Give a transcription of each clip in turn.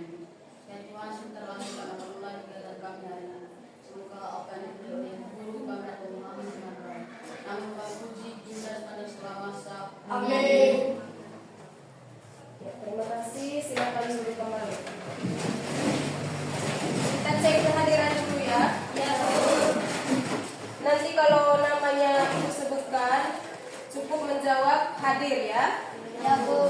ini. Ya Tuhan, sebentar lagi kami akan mulai kegiatan kami hari ini. Semoga apa yang diberi oleh guru kami dapat memahami dengan baik. Namun kami puji indah pada setelah masa. Amin. Ya, terima kasih. Silakan duduk kembali. Kita cek kehadiran dulu ya. Ya, Nanti kalau namanya Ibu sebutkan, cukup menjawab hadir ya. ya Bu.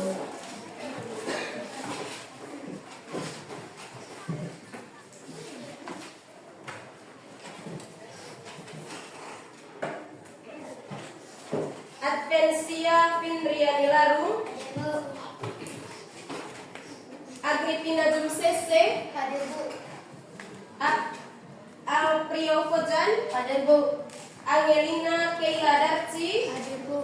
Advensia Findriani Larung, Agripina Jumsese, Hadir Bu. Alprio Fojan, Hadir Bu. Angelina Keila Darci, Hadir Bu.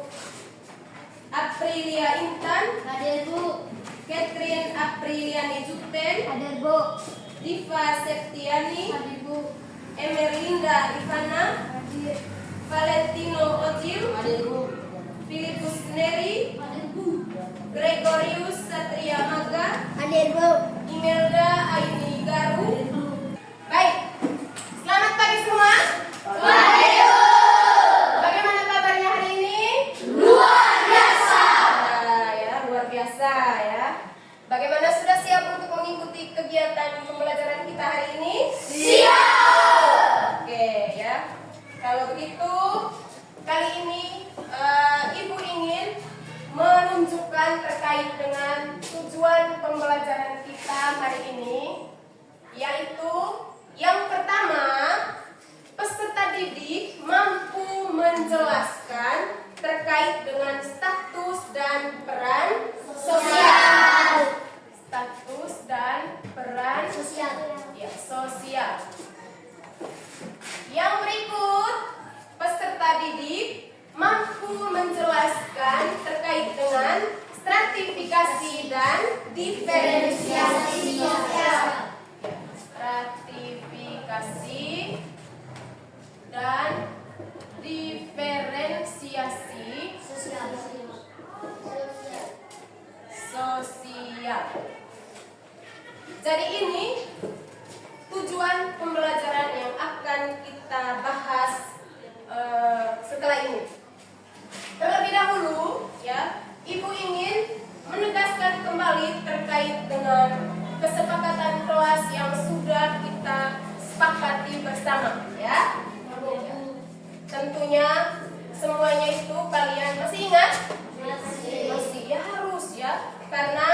Aprilia Intan, Hadir Bu. Catherine Apriliani Juten, Hadir Bu. Diva Septiani, Hadir Bu. Emerlinda Ivana, Hadir. Valentino Ojil, Hadir Bu. Filipus Neri, Hadir Bu. Gregorius Satria Maga, Hadir Bu. Imelda Aini Garu. Hadir Bu. Baik, selamat pagi semua. Pagi, Bu. Bagaimana kabarnya hari ini? Luar biasa. Ya, luar biasa ya. Bagaimana, sudah siap untuk mengikuti kegiatan pembelajaran kita hari ini? Siap. Oke ya. Kalau begitu, kali ini Ibu ingin menunjukkan terkait dengan tujuan pembelajaran kita hari ini, yaitu yang pertama, peserta didik mampu menjelaskan terkait dengan status dan peran sosial. Status dan peran ya, sosial. Yang berikut, peserta didik mampu menjelaskan terkait dengan stratifikasi dan diferensiasi sosial. Stratifikasi dan diferensiasi sosial. Jadi ini tujuan pembelajaran yang akan kita bahas setelah ini. Terlebih dahulu ya, Ibu ingin menegaskan kembali terkait dengan kesepakatan kelas yang sudah kita sepakati bersama ya. Tentunya semuanya itu kalian masih ingat? Masih ya, harus ya, karena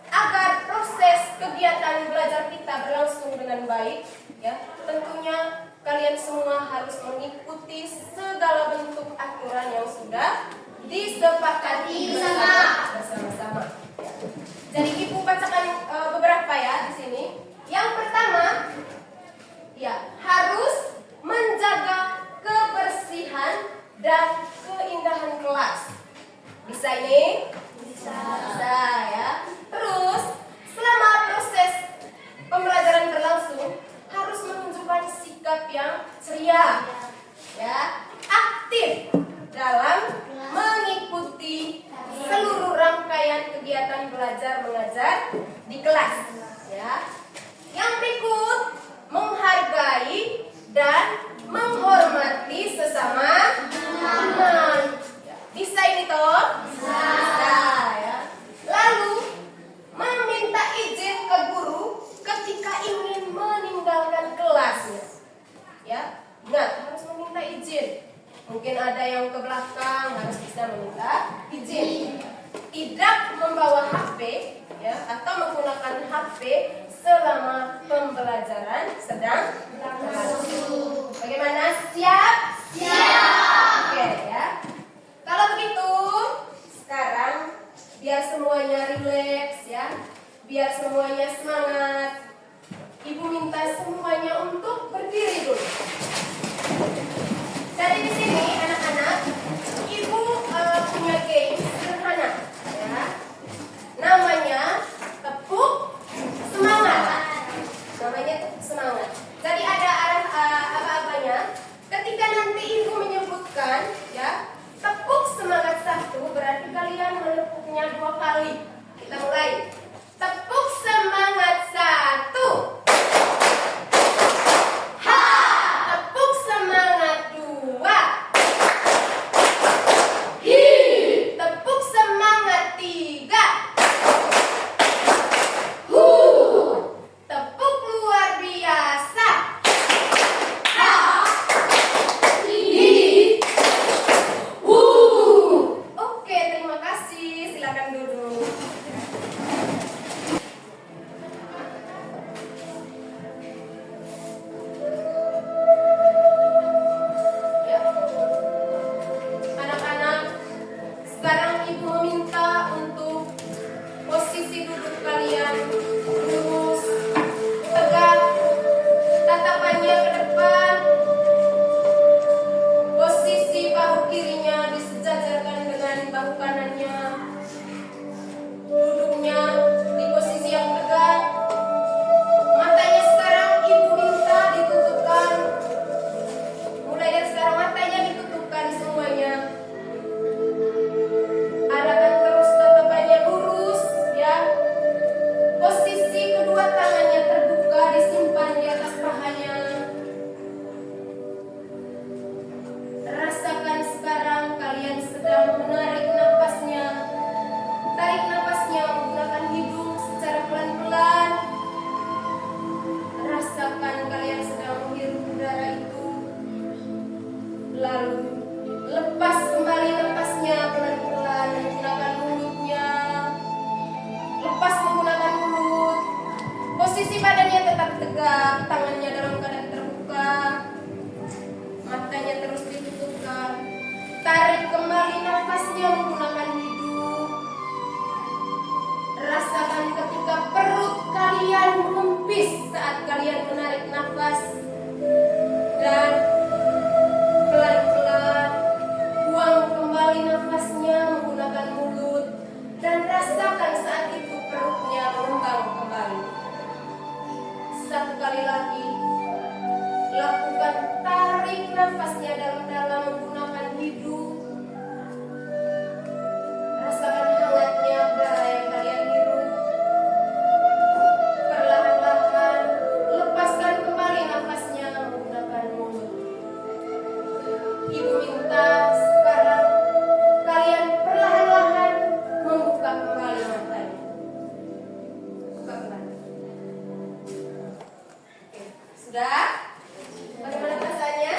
agar proses kegiatan belajar kita berlangsung dengan baik ya, tentunya kalian semua harus mengikuti segala bentuk aturan yang sudah disepakati bersama-sama. Jadi Ibu bacakan beberapa ya di sini. Yang pertama, ya, harus menjaga kebersihan dan keindahan kelas. Bisa ini? Bisa ya. Terus selama proses pembelajaran berlangsung harus menunjukkan sikap yang ceria, ya, aktif dalam mengikuti seluruh rangkaian kegiatan belajar mengajar di kelas, ya. Yang berikut, menghargai dan menghormati sesama teman. Bisa ini toh? Bisa ya. Lalu meminta izin ke guru ketika ingin meninggalkan kelasnya. Ya, ingat harus meminta izin. Mungkin ada yang ke belakang, harus bisa meminta izin. Tidak membawa HP ya, atau menggunakan HP selama pembelajaran sedang berlangsung. Bagaimana? Siap? Siap. Oke ya. Kalau begitu, sekarang biar semuanya rileks ya, biar semuanya semangat. Ibu minta semuanya untuk berdiri dulu. Dari di sini anak-anak, Ibu punya game sederhana ya. Namanya tepuk semangat. Namanya tepuk semangat. Jadi ada arah apa-apanya. Ketika nanti Ibu menyebutkan ya, tepuk semangat 1, berarti kalian menepuknya 2 kali. Kita mulai. Tepuk Posisi duduk kalian lurus, tegak, tatapannya ke depan. Posisi bahu kirinya disejajarkan dengan bahu kanannya. Duduknya di posisi yang tegak. Matanya sekarang ibu minta ditutupkan. Mulai dari sekarang matanya ditutupkan semuanya. Arahkan terus tatapannya lurus, ya. Posisi kedua tangannya terbuka disimpan di atas pahanya. Rasakan sekarang kalian sedang menarik napasnya. Tarik napasnya menggunakan hidung secara pelan-pelan. Rasakan kalian sedang menghirup udara itu. Lalu lepas kembali napasnya pelan-pelan menggunakan mulutnya. Lepas menggunakan mulut. Posisi badannya tetap tegak, tangannya dalam keadaan terbuka. Matanya terus ditutupkan. Tarik kembali nafasnya menggunakan hidung. Rasakan ketika perut kalian mengempis saat kalian menarik nafas. Dan pelan-pelan buang kembali nafasnya menggunakan mulut. Dan rasakan saat itu perutnya mengembang kembali. Satu kali lagi. Lakukan tarik nafasnya dalam-dalam menggunakan hidung. Rasakan hangatnya udara yang kalian hirup. Perlahan-lahan lepaskan kembali nafasnya menggunakan mulut. Ibu minta sekarang kalian perlahan-lahan membuka kembali matanya. Buka kembali. Oke, sudah? Bagaimana perasaannya?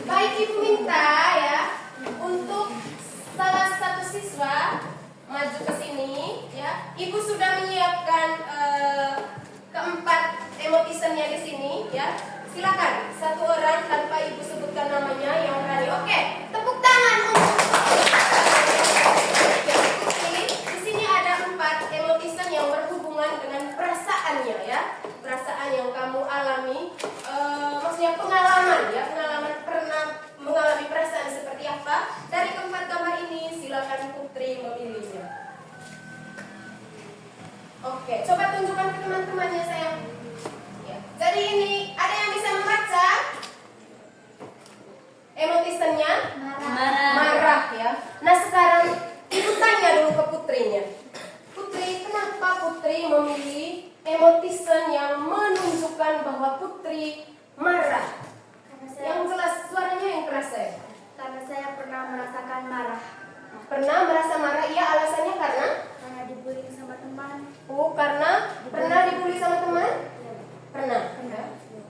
Baik, ibu minta ya untuk salah satu siswa maju ke sini ya. Ibu sudah menyiapkan keempat emotisannya di sini ya. Silakan satu orang tanpa ibu sebutkan namanya yang berani. Oke, tepuk tangan untuk Putri. Di sini ada 4 emotisan yang berhubungan dengan perasaannya ya. Perasaan yang kamu alami, maksudnya pengalaman ya, pengalaman pernah mengalami perasaan seperti apa. Dari keempat gambar ini silakan Putri memilihnya. Oke, coba tunjukkan ke teman-temannya sayang. Ya. Jadi ini ada yang bisa membaca emotisannya? Marah ya. Nah sekarang ibu tanya dulu ke Putrinya. Putri, kenapa Putri memilih emotisan yang menunjukkan bahwa Putri marah? Yang jelas suaranya yang keras saya. Karena saya pernah merasakan marah. Pernah merasa marah? Iya, alasannya karena Dibully sama teman. Oh, karena pernah dibully sama teman? Pernah.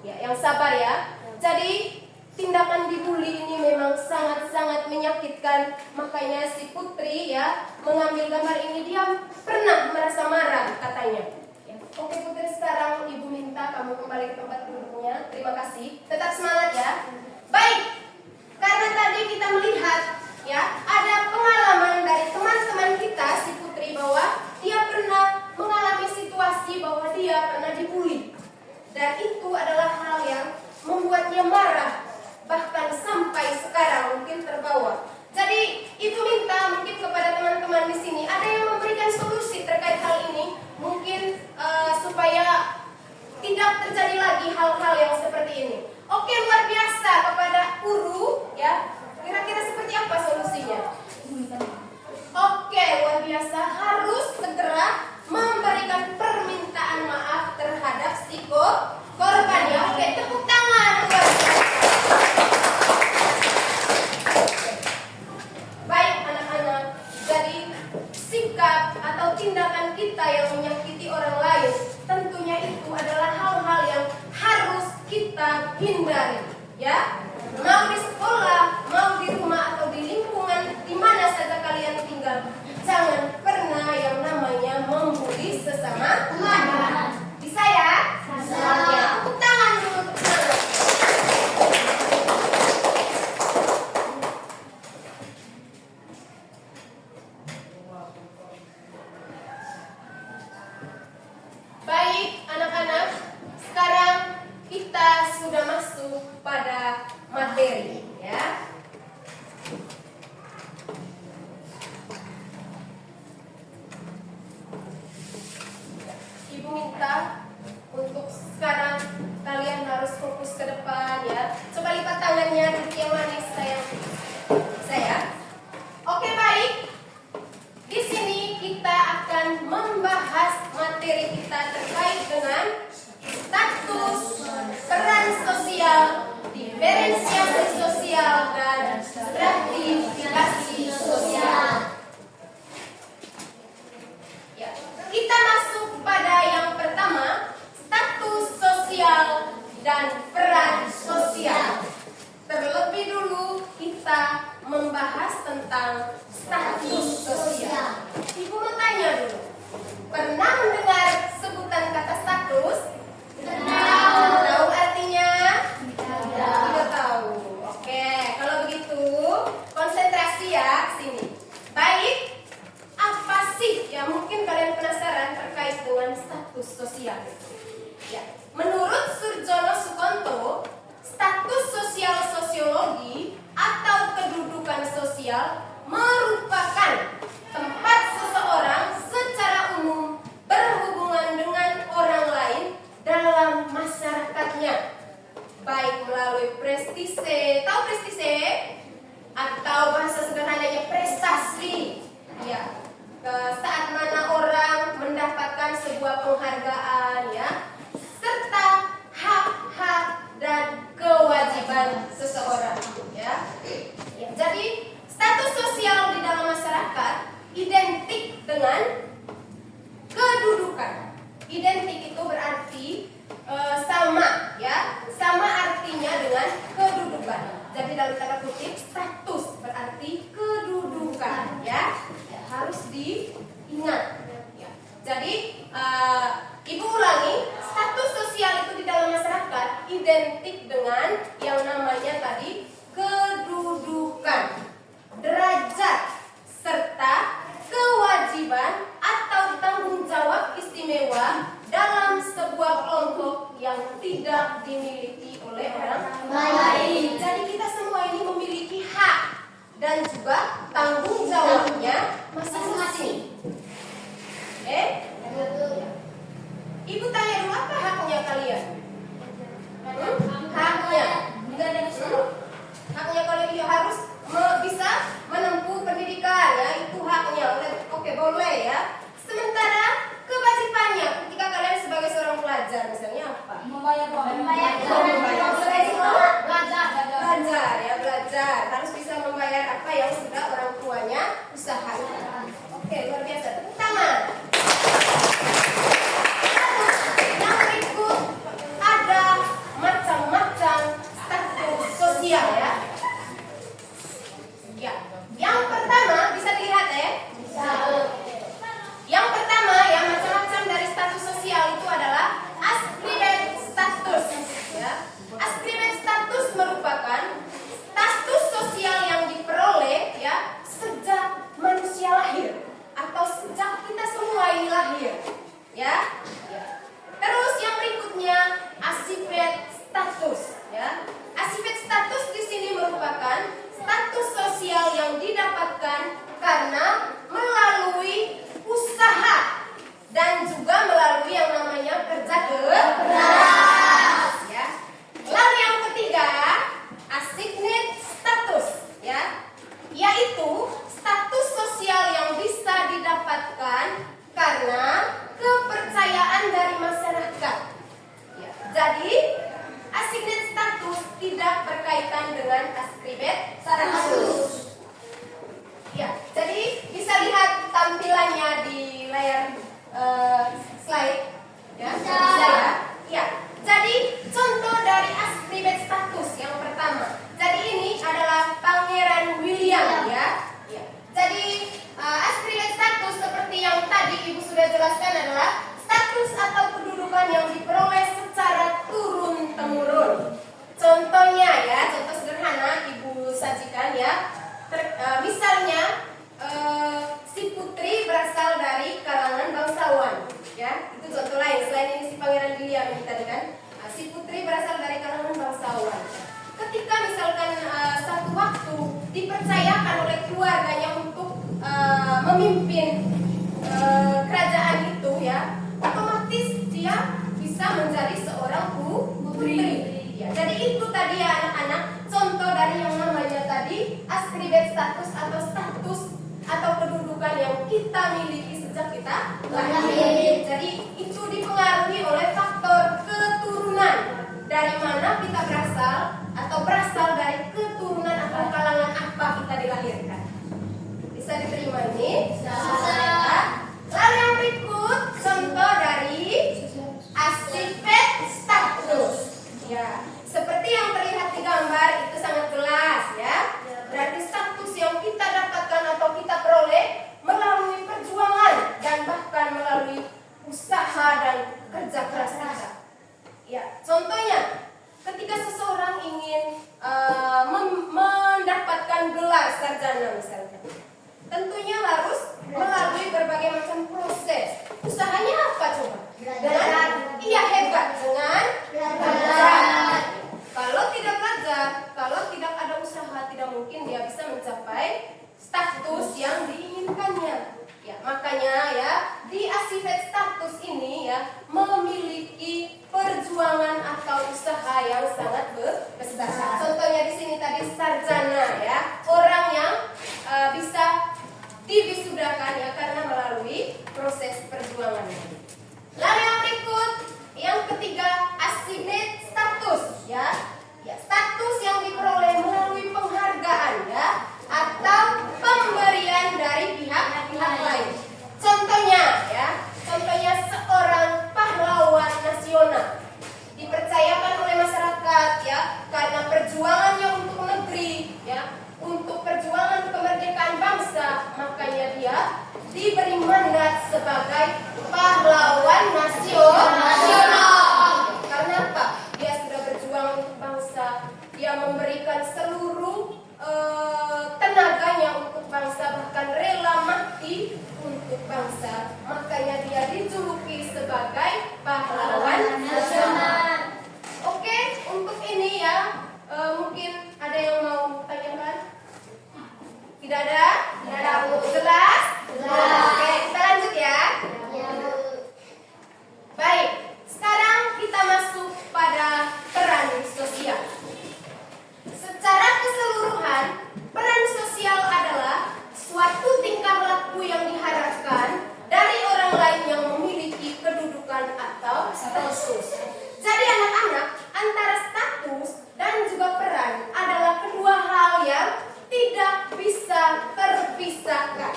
Ya, yang sabar ya. Jadi tindakan dibully ini memang sangat-sangat menyakitkan. Makanya si Putri ya mengambil gambar ini, dia pernah merasa marah katanya. Oke Putri, sekarang ibu minta kamu kembali ke tempat duduknya. Terima kasih. Tetap semangat ya. Baik. Karena tadi kita melihat ya ada pengalaman dari teman-teman kita si Putri bahwa dia pernah mengalami situasi bahwa dia pernah dibully. Dan itu adalah hal yang membuatnya marah. Bahkan sampai sekarang mungkin terbawa. Jadi ibu minta mungkin kepada teman-teman di sini ada yang memberikan solusi terkait hal ini, mungkin supaya tidak terjadi lagi hal-hal yang seperti ini. Oke, luar biasa kepada guru ya. Kira-kira seperti apa solusinya? Oke, luar biasa, harus segera memberikan permintaan maaf terhadap si korban ya. Oke, tepuk tangan. Baik anak-anak, jadi sikap atau tindakan kita yang menyakiti orang lain tentunya itu adalah hal-hal yang harus kita hindari ya. Mau di sekolah, mau di rumah atau di lingkungan di mana saja kalian tinggal, jangan pernah yang namanya membuli sesama teman. Bisa ya? Bisa. Ya, tepuk tangan dulu untuk semangat. membahas materi kita terkait dengan status, peran sosial, diferensiasi sosial, dan stratifikasi sosial. Ya, kita masuk pada yang pertama, status sosial dan peran sosial. Terlebih dulu kita membahas tentang status sosial. Ibu mau tanya dulu, pernah mendengar sebutan kata status? Tahu artinya? Tidak tahu. Oke, kalau begitu konsentrasi ya sini. Baik, apa sih yang mungkin kalian penasaran terkait dengan status sosial? Ya, menurut Surjono Sukonto, status sosial sosiologi atau kedudukan sosial merupakan tempat seseorang secara umum berhubungan dengan orang lain dalam masyarakatnya, baik melalui prestise, tahu prestise? Atau bahasa sederhananya prestasi. Ya, saat mana orang mendapatkan sebuah penghargaan, ya, serta hak-hak dan kewajiban seseorang, ya. Jadi status sosial di dalam masyarakat identik dengan kedudukan. Identik itu berarti sama, ya, sama artinya dengan kedudukan. Jadi dalam tanda kutip status berarti kedudukan, ya, harus diingat. Ya. Jadi ibu ulangi, status sosial itu di dalam masyarakat identik dengan yang namanya tadi kedudukan, derajat, serta kewajiban atau tanggung jawab istimewa dalam sebuah kelompok yang tidak dimiliki oleh orang lain. Jadi kita semua ini memiliki hak dan juga tanggung jawabnya masing-masing. Ibu tanya dulu, apa haknya kalian? Haknya haknya kalian harus bisa menempuh pendidikan, ya, itu haknya. Oke, boleh, ya. Sementara kewajibannya ketika kalian sebagai seorang pelajar misalnya apa? Belajar, ya, belajar. Harus bisa membayar apa yang sudah orang tuanya usahakan. Oke, luar biasa. Tepuk tangan. Yang berikut ada macam-macam status sosial, ya. Ya, yang pertama bisa dilihat, ya. Yang pertama, yang macam-macam dari status sosial itu adalah ascribed status, ya. Ascribed status merupakan status sosial yang diperoleh, ya, sejak manusia lahir atau sejak kita semua ini lahir, ya. Terus yang berikutnya ascribed status, ya. Ascribed status di sini merupakan status sosial yang didapatkan karena melalui usaha dan juga melalui yang namanya kerja keras, ya. Lalu yang ketiga, assigned status, ya, yaitu status sosial yang bisa didapatkan karena kepercayaan dari masyarakat. Ya, jadi assigned status tidak berkaitan dengan ascribed status. Ya, jadi bisa lihat tampilannya di layar slide, ya. Bisa, ya. Ya. Jadi contoh dari ascribed status yang pertama. Jadi ini adalah Pangeran William, ya. Ya. Jadi ascribed status seperti yang tadi Ibu sudah jelaskan adalah status atau kedudukan yang diperoleh secara turun-temurun. Contohnya, ya, contoh sederhana Ibu sajikan, ya. Misalnya si putri berasal dari kalangan bangsawan, ya. Itu contoh lain selain ini si Pangeran William ini tadi kan. Si putri berasal dari kalangan bangsawan. Ketika misalkan satu waktu dipercayakan oleh keluarganya untuk memimpin kerajaan itu, ya, otomatis dia bisa menjadi seorang putri. Ya, jadi itu tadi, ya, anak-anak, contoh dari yang namanya tadi ascribed status atau status atau kedudukan yang kita miliki sejak kita lahir. Jadi itu dipengaruhi oleh faktor keturunan. Dari mana kita berasal atau berasal dari keturunan atau kalangan apa kita dilahirkan. Bisa diterima ini? Bisa. Lalu yang berikut contoh dari asifet status. Ya, seperti yang terlihat di gambar itu sangat jelas ya. Berarti status yang kita dapatkan atau kita peroleh melalui perjuangan dan bahkan melalui usaha dan kerja keras kita. Ya, contohnya ketika seseorang ingin mendapatkan gelar sarjana misalnya, tentunya harus melalui berbagai macam proses. Usahanya apa coba? Dengan iya hebat dengan belajar. Kalau tidak belajar, kalau tidak ada usaha, tidak mungkin dia bisa mencapai status yang diinginkannya. Ya, makanya ya di asifet status ini ya memiliki perjuangan atau usaha yang sangat besar. Contohnya di sini tadi sarjana ya, orang yang bisa diwisudakan ya karena melalui proses perjuangan. Lalu yang berikut, yang ketiga asifet status ya. Ya, status yang diperoleh melalui penghargaan ya atau pemberian dari pihak-pihak lain. Contohnya ya, contohnya seorang pahlawan nasional dipercayakan oleh masyarakat ya karena perjuangannya untuk negeri ya, untuk perjuangan kemerdekaan bangsa, makanya dia diberi mandat sebagai pahlawan nasional. Karena apa? Dia sudah berjuang untuk bangsa, dia memberikan seluruh tenaganya untuk bangsa, bahkan rela mati untuk bangsa. Makanya dia dijuluki sebagai pahlawan nasional. Oke, untuk ini ya mungkin ada yang mau tanyakan? Tidak ada? Tidak ada. Jelas? Jelas. Oke, kita lanjut ya. Baik, sekarang kita masuk pada peran sosial. Secara keseluruhan, peran sosial adalah suatu tingkah laku yang diharapkan dari orang lain yang memiliki kedudukan atau status. Jadi anak-anak, antara status dan juga peran adalah kedua hal yang tidak bisa terpisahkan.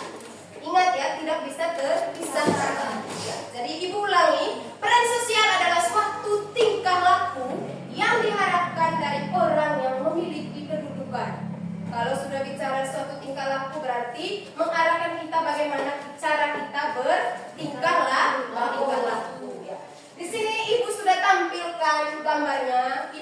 Ingat ya, tidak bisa terpisahkan. Ya, jadi ibu ulangi, peran sosial adalah suatu tingkah laku yang diharapkan dari orang yang memiliki kedudukan. Kalau sudah bicara suatu tingkah laku berarti mengarahkan kita bagaimana cara kita bertingkah laku. Ya. Di sini ibu sudah tampilkan gambarnya.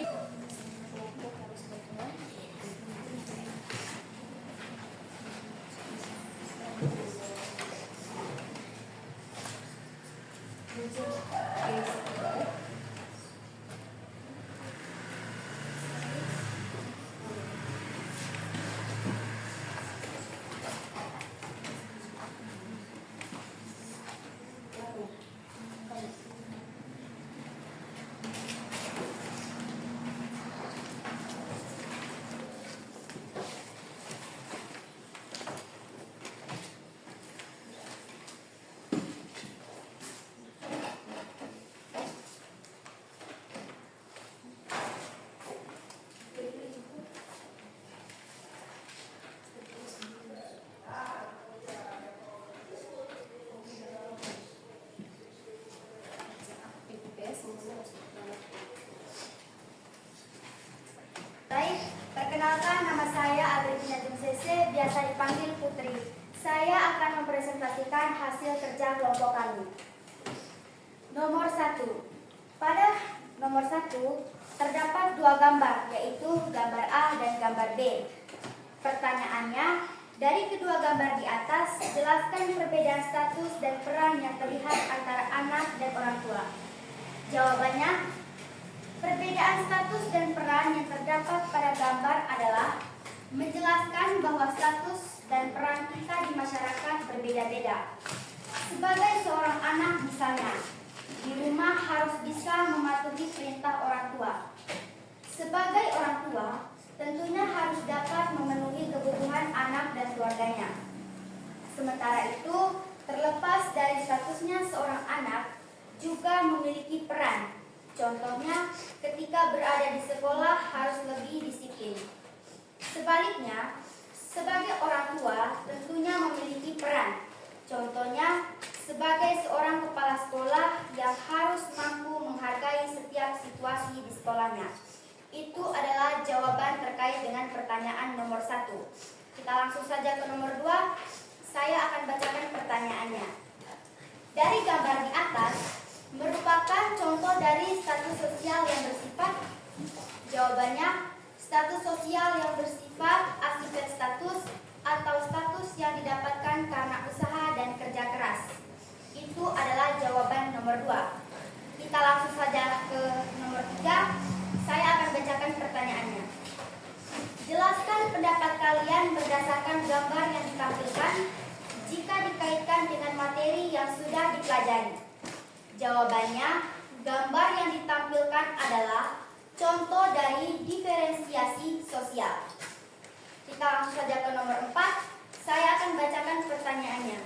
Baik, perkenalkan nama saya Adrina Jumsese, biasa dipanggil Putri. Saya akan mempresentasikan hasil kerja kelompok kami. Nomor 1. Pada nomor 1 terdapat dua gambar, yaitu gambar A dan gambar B. Pertanyaannya, dari kedua gambar di atas, jelaskan perbedaan status dan peran yang terlihat antara anak dan orang tua. Jawabannya, perbedaan status dan peran yang terdapat pada gambar adalah menjelaskan bahwa status dan peran kita di masyarakat berbeda-beda. Sebagai seorang anak misalnya, di rumah harus bisa mematuhi perintah orang tua. Sebagai orang tua, tentunya harus dapat memenuhi kebutuhan anak dan keluarganya. Sementara itu, terlepas dari statusnya seorang anak, juga memiliki peran. Contohnya, ketika berada di sekolah harus lebih disiplin. Sebaliknya, sebagai orang tua tentunya memiliki peran. Contohnya, sebagai seorang kepala sekolah yang harus mampu menghargai setiap situasi di sekolahnya. Itu adalah jawaban terkait dengan pertanyaan nomor 1. Kita langsung saja ke nomor 2. Saya akan bacakan pertanyaannya. Dari gambar di atas, merupakan contoh dari status sosial yang bersifat. Jawabannya, status sosial yang bersifat aspek status atau status yang didapatkan karena usaha dan kerja keras. Itu adalah jawaban nomor 2. Kita langsung saja ke nomor 3. Saya akan bacakan pertanyaannya. Jelaskan pendapat kalian berdasarkan gambar yang ditampilkan jika dikaitkan dengan materi yang sudah dipelajari. Jawabannya, gambar yang ditampilkan adalah contoh dari diferensiasi sosial. Kita langsung saja ke nomor 4. Saya akan bacakan pertanyaannya.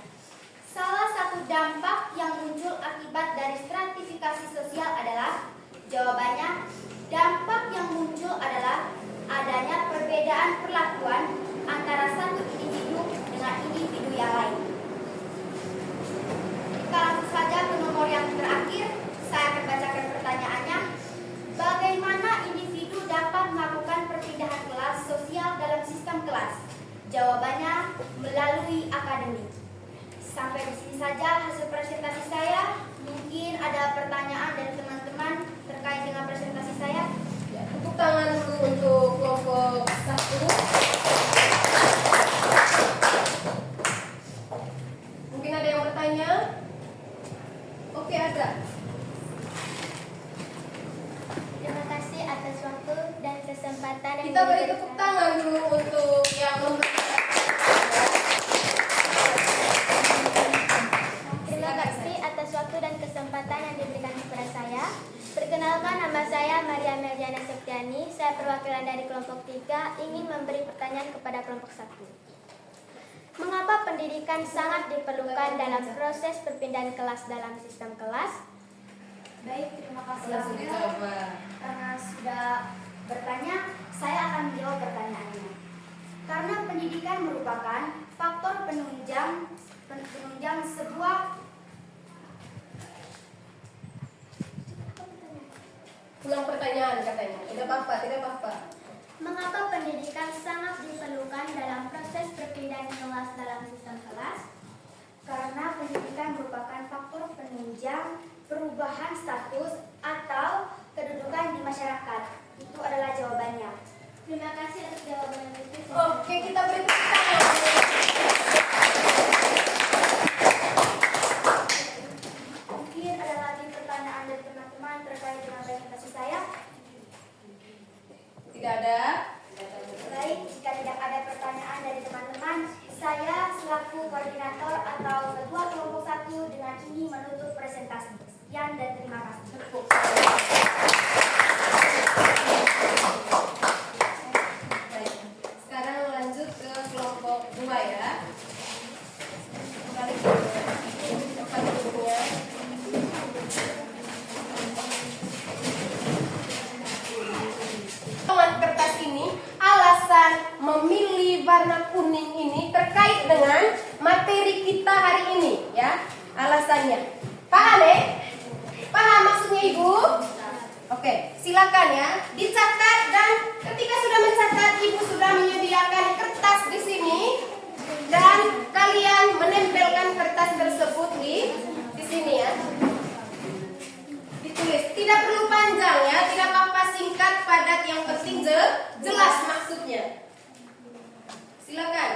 Salah satu dampak yang muncul akibat dari stratifikasi sosial adalah, jawabannya, dampak yang muncul adalah adanya perbedaan perlakuan antara satu individu dengan individu yang lain. Kita langsung saja ke nomor yang terakhir. Saya akan bacakan pertanyaannya. Bagaimana individu dapat melakukan perpindahan kelas sosial dalam sistem kelas? Jawabannya, melalui akademik. Sampai di sini saja hasil presentasi saya. Mungkin ada pertanyaan dari teman-teman terkait dengan presentasi saya. Ya, tepuk tangan dulu untuk kelompok 1. Mungkin ada yang bertanya? Oke, ada. Terima kasih atas waktu dan kesempatan yang Kita beri tepuk tangan dulu untuk yang memberikan. Terima kasih atas waktu dan kesempatan yang diberikan kepada saya. Perkenalkan, nama saya Maria Meldiana Septiani. Saya perwakilan dari kelompok 3 ingin memberi pertanyaan kepada kelompok 1. Mengapa pendidikan sangat diperlukan dalam proses perpindahan kelas dalam sistem kelas? Baik, terima kasih Langsung Amel. dijawab. Karena sudah bertanya, saya akan menjawab pertanyaannya. Karena pendidikan merupakan faktor penunjang sebuah. Ulang pertanyaan katanya. Tidak apa-apa. Mengapa pendidikan sangat diperlukan dalam proses perpindahan kelas dalam sistem kelas? Karena pendidikan merupakan faktor penunjang perubahan status atau kedudukan di masyarakat. Itu adalah jawabannya. Terima kasih atas jawaban itu. Oke, kita beri tepuk tangan. Mungkin ada lagi pertanyaan dari teman-teman terkait dengan presentasi saya. Tidak ada. Baik, jika tidak ada pertanyaan dari teman-teman, saya selaku koordinator atau ketua kelompok 1 dengan ini menutup presentasi. Sekian dan terima kasih. Baik. Sekarang lanjut ke kelompok 2 ya. Kembali ke tempat duduknya. Dengan kertas ini, alasan memilih warna kuning ini terkait dengan materi kita hari ini ya. Alasannya. Paham ya? Paham maksudnya Ibu? Oke, silakan ya. Dicatat dan ketika sudah mencatat, Ibu sudah menyediakan kertas di sini dan kalian menempelkan kertas tersebut di sini ya. Ditulis. Tidak perlu panjang ya, tidak apa-apa, singkat, padat, yang penting jelas maksudnya. Silakan.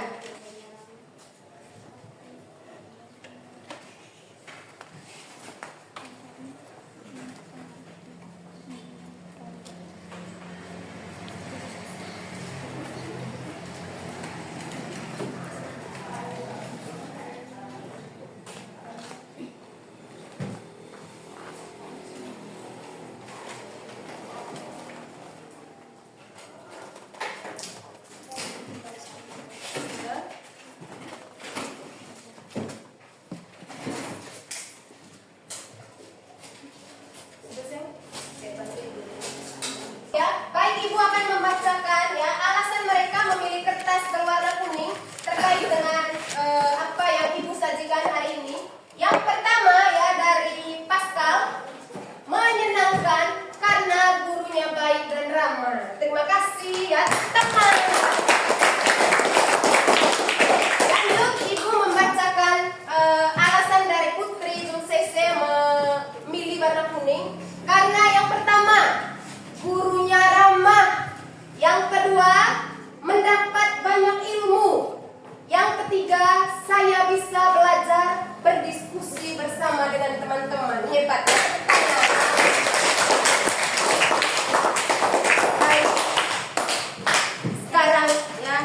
hebat ya. Baik. Sekarang ya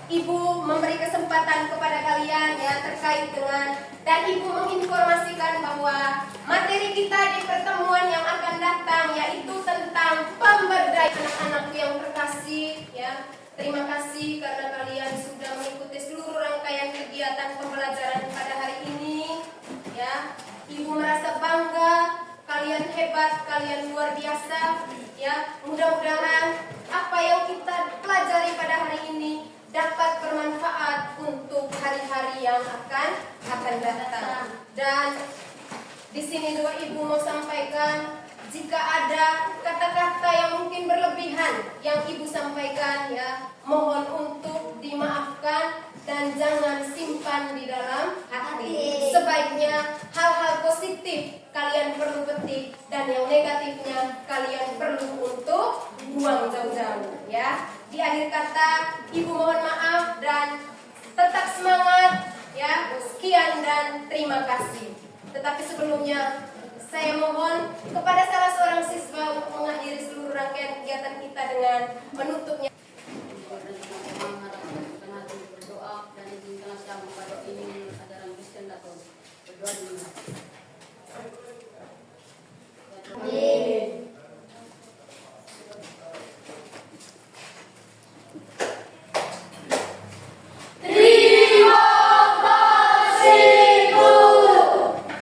Ibu memberi kesempatan kepada kalian ya terkait dengan, dan Ibu menginformasikan bahwa materi kita di pertemuan yang akan datang yaitu tentang pemberdayaan anak-anak yang terkasih ya. Terima kasih karena kalian sudah mengikuti seluruh rangkaian kegiatan pembelajaran pada hari ini ya. Ibu merasa bangga, kalian hebat, kalian luar biasa ya. Mudah-mudahan apa yang kita pelajari pada hari ini dapat bermanfaat untuk hari-hari yang akan datang. Dan di sini juga Ibu mau sampaikan, jika ada kata-kata yang mungkin berlebihan yang Ibu sampaikan ya, mohon untuk dimaafkan dan jangan simpan di dalam hati. Sebaiknya hal-hal positif kalian perlu petik dan yang negatifnya kalian perlu untuk buang jauh-jauh ya. Di akhir kata Ibu mohon maaf dan tetap semangat ya. Sekian dan terima kasih. Tetapi sebelumnya saya mohon kepada salah seorang siswa untuk mengakhiri seluruh rangkaian kegiatan kita dengan menutupnya. Berdoa dan izinkanlah kami pada ini ajaran Kristen dapat berdoa